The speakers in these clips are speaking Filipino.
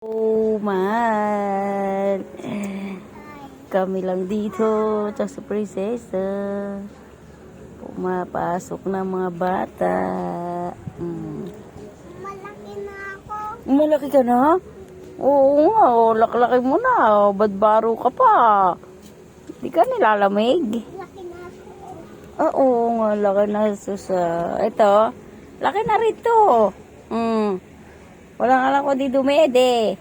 Oh, man. Kami lang dito sa prinsesa. Pumapasok na mga bata. Malaki na ako. Malaki ka na? Oo nga, laki-laki mo na. Badbaro ka pa. Hindi ka nilalamig. Malaki na ako. Oo nga, laki na susa. Ito, laki na rito. Walang alam ko di dumede.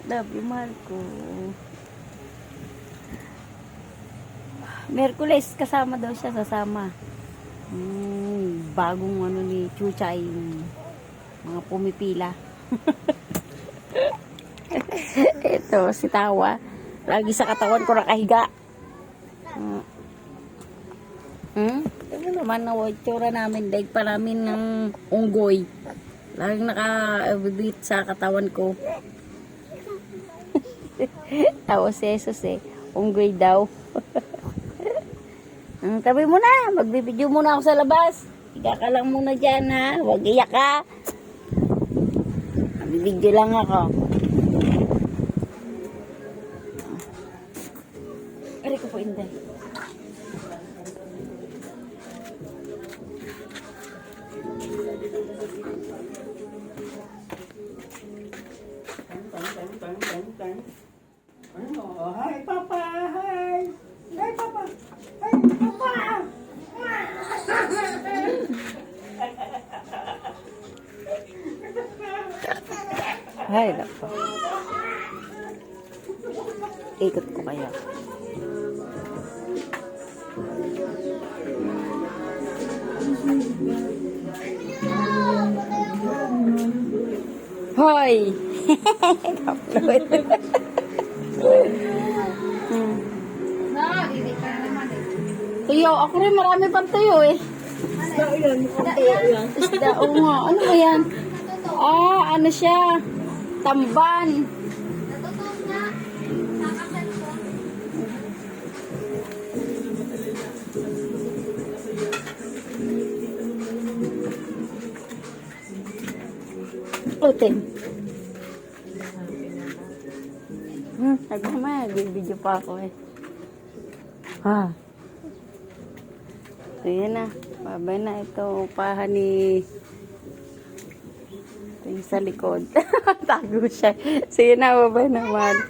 Love you, mahal ko. Merkules, kasama daw siya, sasama. Bagong ano ni Chuchay, mga pumipila. Ito, si Tawa. Lagi sa katawan ko nakahiga. Ito naman na tsura namin. Daig pa namin ng unggoy. Laging naka-bibit sa katawan ko. Tawa si Jesus eh. Unggoy daw. Tabi mo na. Magbibideo muna ako sa labas. Higa ka lang muna dyan ha. Huwag iyak ka. Magbibideo lang ako. Aray ko po, Inday. Hi, Papa! Hi! Hi, Papa! Hi, Papa! Ay, nako. Ikot ko kaya. Hoy! Upload. Tuyo, ako rin marami pang tuyo eh. Isda yan, mukhang tuyo yan. Isda, oo nga. Ano ba yan? Ano siya? Tamban. Natutuwa na. Nakasal ko. Utin. Nagmamaya, video pa ako eh. So yan na. Babay na ito. Upahan ni... Ito yung sa likod. Tago siya. So yun na, babay naman.